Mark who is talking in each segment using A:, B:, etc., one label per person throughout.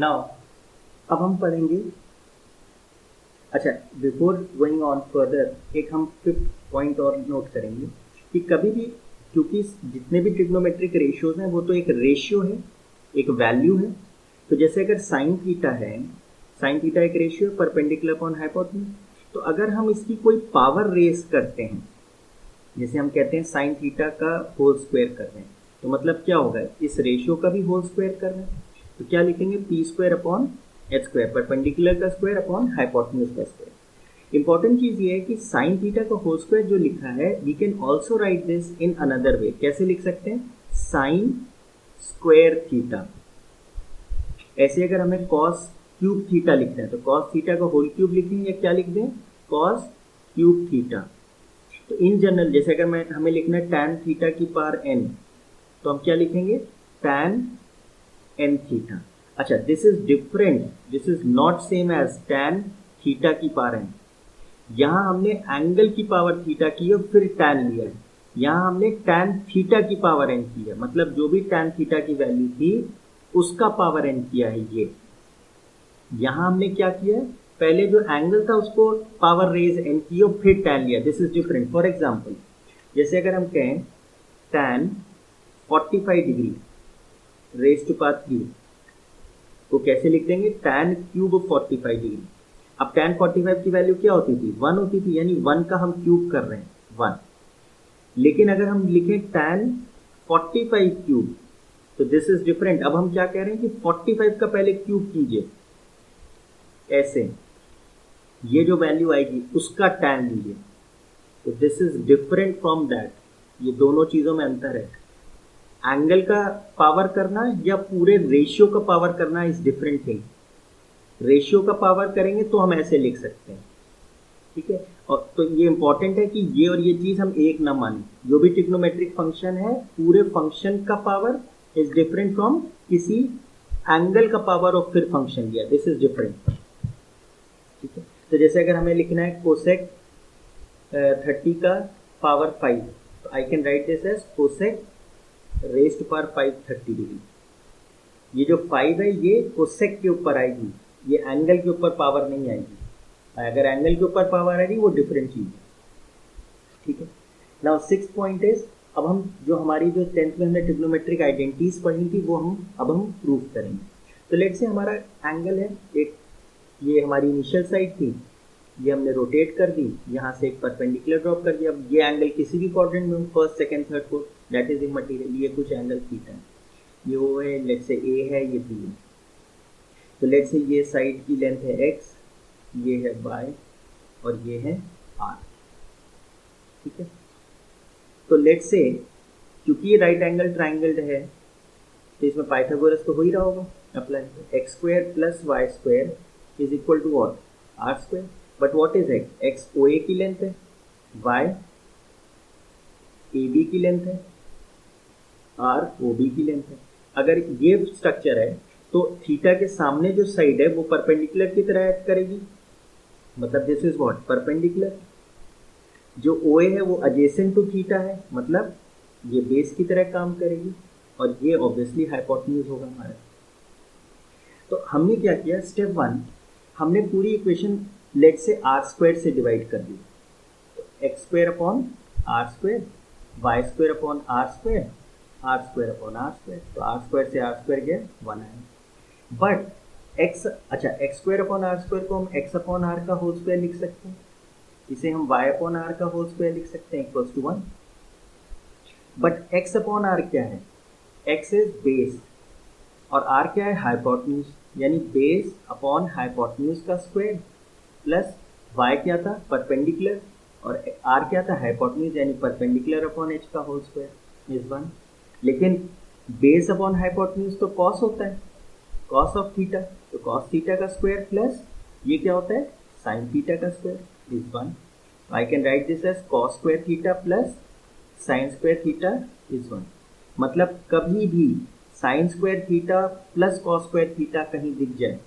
A: Now अब हम पढ़ेंगे, अच्छा बिफोर गोइंग ऑन फर्दर एक हम फिफ्थ पॉइंट और नोट करेंगे कि कभी भी, क्योंकि जितने भी ट्रिग्नोमेट्रिक रेशियोज हैं वो तो एक रेशियो है, एक वैल्यू है। तो जैसे अगर साइन थीटा है, साइन थीटा एक रेशियो है परपेंडिकुलर अपॉन हाइपोटेन्यूज, तो अगर हम इसकी कोई पावर रेस करते हैं, जैसे हम कहते हैं साइन थीटा का होल स्क्वायर कर रहे हैं, तो मतलब क्या होगा, इस रेशियो का भी होल स्क्वायर कर रहे हैं, तो क्या लिखेंगे, P square upon H square, perpendicular का स्क्वायर अपॉन हाइपोटेन्यूज का स्क्वायर। इंपॉर्टेंट चीज ये है कि साइन थीटा का होल स्क्वायर जो लिखा है, we can also write this in another way. कैसे लिख सकते हैं, साइन स्क्वायर थीटा। ऐसे अगर हमें कॉस क्यूब थीटा लिखना है तो कॉस थीटा का होल क्यूब लिखेंगे या क्या लिख दें, कॉस क्यूब थीटा। तो इन जनरल जैसे अगर हमें लिखना है tan थीटा की पावर n, तो हम क्या लिखेंगे, tan n थीटा। अच्छा, this is different, this is not same as tan theta की पावर n। यहां हमने एंगल की पावर थीटा की और फिर tan लिया है, यहां हमने tan थीटा की पावर n की है, मतलब जो भी tan थीटा की वैल्यू थी उसका पावर n किया है ये। यहां हमने क्या किया है, पहले जो एंगल था उसको पावर रेज n की और फिर tan लिया, this is different. For example जैसे अगर हम कहें tan 45 degree raise to power 3, तो कैसे लिख देंगे, tan क्यूब 45 डिग्री। अब tan 45 की वैल्यू क्या होती थी, 1 होती थी, यानी 1 का हम क्यूब कर रहे हैं 1। लेकिन अगर हम लिखें tan 45 क्यूब, तो दिस इज डिफरेंट। अब हम क्या कह रहे हैं कि 45 का पहले क्यूब कीजिए, ऐसे ये जो वैल्यू आएगी उसका tan लीजिए, तो this is different from that. ये दोनों चीजों में अंतर है, एंगल का पावर करना या पूरे रेशियो का पावर करना इज डिफरेंट थिंग। रेशियो का पावर करेंगे तो हम ऐसे लिख सकते हैं, ठीक है। और तो ये इंपॉर्टेंट है कि ये और ये चीज हम एक ना माने, जो भी ट्रिग्नोमेट्रिक फंक्शन है पूरे फंक्शन का पावर इज डिफरेंट फ्रॉम किसी एंगल का पावर और फिर फंक्शन लिया, दिस इज डिफरेंट, ठीक है। तो जैसे अगर हमें लिखना है कोसेक 30 का पावर 5, तो I can write this as cosec raise to power 5 30 degree. ये जो 5 है ये कोसेक के ऊपर आएगी, ये एंगल के ऊपर पावर नहीं आएगी। अगर एंगल के ऊपर पावर आएगी वो डिफरेंट चीज है, ठीक है। नाउ 6 पॉइंट इज, अब हम जो हमारी जो 10th में हमने ट्रिग्नोमेट्रिक आइडेंटिटीज पढ़ी थी वो अब हम प्रूव करेंगे। तो लेट्स से हमारा एंगल है एक, ये हमारी इनिशियल साइड थी, ये हमने रोटेट कर दी, यहाँ से एक परपेंडिकुलर ड्रॉप कर दिया। अब ये एंगल किसी भी क्वाड्रेंट में, first second third fourth, that is immaterial, ये कुछ एंगल थीटा है, ये ओ है, लेट्स से ए है, ये बी है। तो लेट्स से ये साइड की लेंथ है एक्स, ये है वाई और ये है आर, ठीक है। तो लेट्स से क्योंकि ये राइट एंगल ट्राइंगल है तो इसमें पाइथागोरस तो हो ही रहा होगा apply, x square plus Y square is equal to what, r square. But what is x, X O A की लेंथ है, वाई ए बी की लेंथ है, आर ओ बी की लेंथ है। अगर ये स्ट्रक्चर है तो थीटा के सामने जो साइड है वो परपेंडिकुलर की तरह एक्ट करेगी, मतलब दिस इज व्हाट, परपेंडिकुलर। जो ओ ए है वो एडजेसेंट टू थीटा है, मतलब ये बेस की तरह काम करेगी, और ये ऑब्वियसली हाइपोटेन्यूज होगा हमारा। तो हमने क्या किया, स्टेप 1 हमने पूरी इक्वेशन लेट से आर स्क्वायर से डिवाइड कर दी, तो X square upon R square, Y square upon R square, R square upon R square, तो आर स्क्वायर से आर स्क्वायर गया 1 आया। बट एक्स, अच्छा X square upon R square को हम एक्स अपॉन आर का होल स्क्वायर लिख सकते हैं, इसे हम वाई अपॉन आर का होल स्क्वायर लिख सकते हैं equals to 1। But x upon are क्या है, एक्स इज बेस और आर क्या है, हाइपोटेन्यूज, यानी बेस अपॉन हाइपोटेन्यूज का स्क्वायर, प्लस वाई क्या था, परपेंडिकुलर, और आर क्या था, हाइपोटेन्यूज, यानी परपेंडिकुलर अपॉन एच का होल स्क्वायर इज 1। लेकिन बेस अपॉन हाइपोटेन्यूज तो कॉस होता है, कॉस ऑफ थीटा, तो कॉस थीटा का स्क्वायर प्लस ये क्या होता है, साइन थीटा का square is 1। I can write this as cos square theta plus sine square theta is 1। मतलब कभी भी sine square theta plus cos square theta कहीं दिख जाए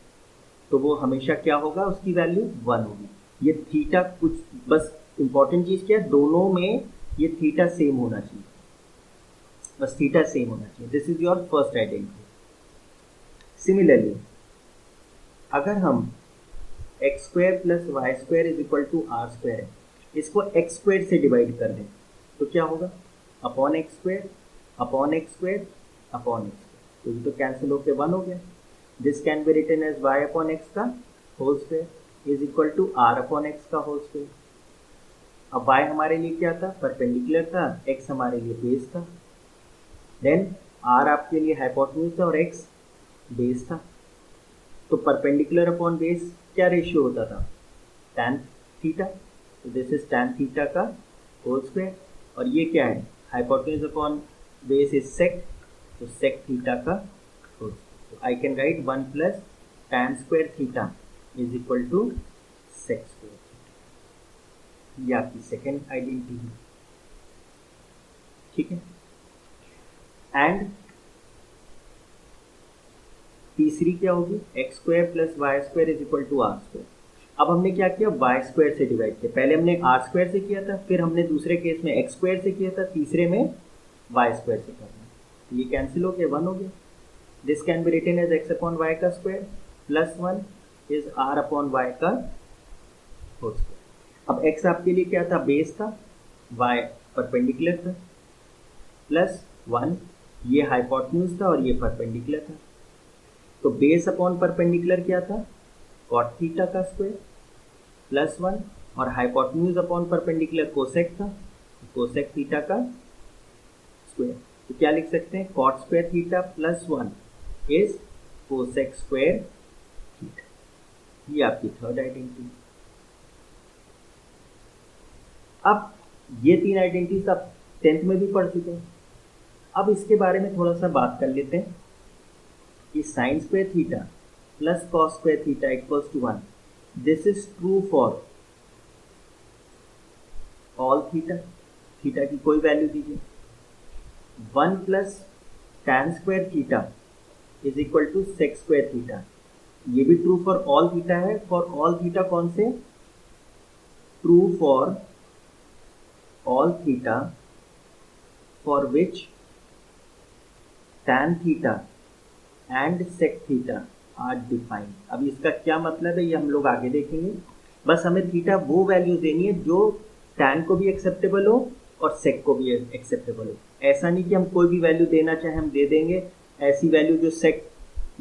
A: तो वो हमेशा क्या होगा, उसकी वैल्यू 1 होगी। ये थीटा कुछ, बस इंपॉर्टेंट चीज क्या है, दोनों में ये थीटा सेम होना चाहिए, बस थीटा सेम होना चाहिए। This is your first identity. Similarly अगर हम X square plus Y square is equal to R square है, इसको एक्स स्क्वायर से डिवाइड कर दें तो क्या होगा, upon x square upon x square upon x square, तो ये तो कैंसिल होकर 1 हो गया। This can be written as y upon x का whole square is equal to r upon x का होल स्क्वायर। अब y हमारे लिए क्या था, परपेंडिकुलर था, x हमारे लिए बेस था, देन r आपके लिए हाइपोटेन्यूज था और x बेस था। तो परपेंडिकुलर अपॉन बेस क्या रेशियो होता था, tan थीटा, तो दिस इज tan थीटा का होल स्क्वायर। और ये क्या है, hypotenuse upon base is sec, तो सेक थीटा का होल स्क्वायर। तो I can write 1 plus tan square theta is equal to sec square. ये आपकी सेकेंड आइडेंटिटी है, ठीक है। एंड तीसरी क्या होगी, X square plus Y square is equal to R square. अब हमने क्या किया, वाई स्क्वायर से डिवाइड किया, पहले हमने आर स्क्वायर से किया था, फिर हमने दूसरे केस में एक्स स्क्वायर से किया था, तीसरे में वाई स्क्वायर से करना। तो ये कैंसिल हो गया, 1 हो गया। This can be written as x upon y का square plus 1 is r upon y का होल स्क्वायर। अब x आपके लिए क्या था, बेस था, y परपेंडिकुलर था, प्लस 1 ये हाइपोटेन्यूज था और ये परपेंडिकुलर था। तो बेस अपॉन परपेंडिकुलर क्या था, कॉट थीटा का स्क्वायर प्लस 1, और हाइपोटेन्यूज अपॉन परपेंडिकुलर कोसेक था, कोसेक थीटा का स्क्वायर। तो क्या लिख सकते हैं, cot square theta plus 1 is cosec square theta. ये आपकी थर्ड आइडेंटिटी। अब ये 3 आइडेंटिटीज आप 10th में भी पढ़ चुके हैं। अब इसके बारे में थोड़ा सा बात कर लेते हैं कि sine square theta plus cos square theta equals to 1, this is true for all theta, theta की कोई वैल्यू दीजिए। 1 plus tan square theta is equal to sec square theta, ये भी ट्रू फॉर ऑल थीटा है। For all theta कौन से, true for all theta for which tan theta and sec theta are defined। अब इसका क्या मतलब है ये हम लोग आगे देखेंगे। बस हमें थीटा वो वैल्यू देनी है जो tan को भी एक्सेप्टेबल हो और sec को भी एक्सेप्टेबल हो। ऐसा नहीं कि हम कोई भी वैल्यू देना चाहे हम दे देंगे, ऐसी वैल्यू जो sec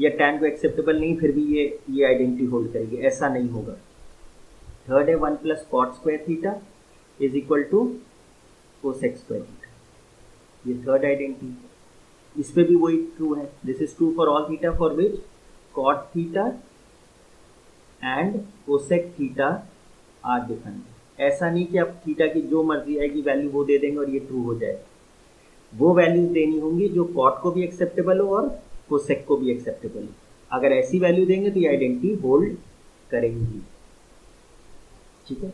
A: या tan को एक्सेप्टेबल नहीं फिर भी ये आइडेंटिटी होल्ड करेगी, ऐसा नहीं होगा। थर्ड है 1 plus cot square theta is equal to cosec square theta, ये थर्ड आइडेंटिटी। इस पे भी वही ट्रू है, this is true for all theta for which cot theta and cosec theta are defined. ऐसा नहीं कि आप थीटा की जो मर्जी आएगी वैल्यू वो दे देंगे और ये ट्रू हो जाए, वो वैल्यूज देनी होंगी जो कॉट को भी एक्सेप्टेबल हो और कोसेक को भी एक्सेप्टेबल हो। अगर ऐसी वैल्यू देंगे तो ये आइडेंटिटी होल्ड करेंगी, ठीक है।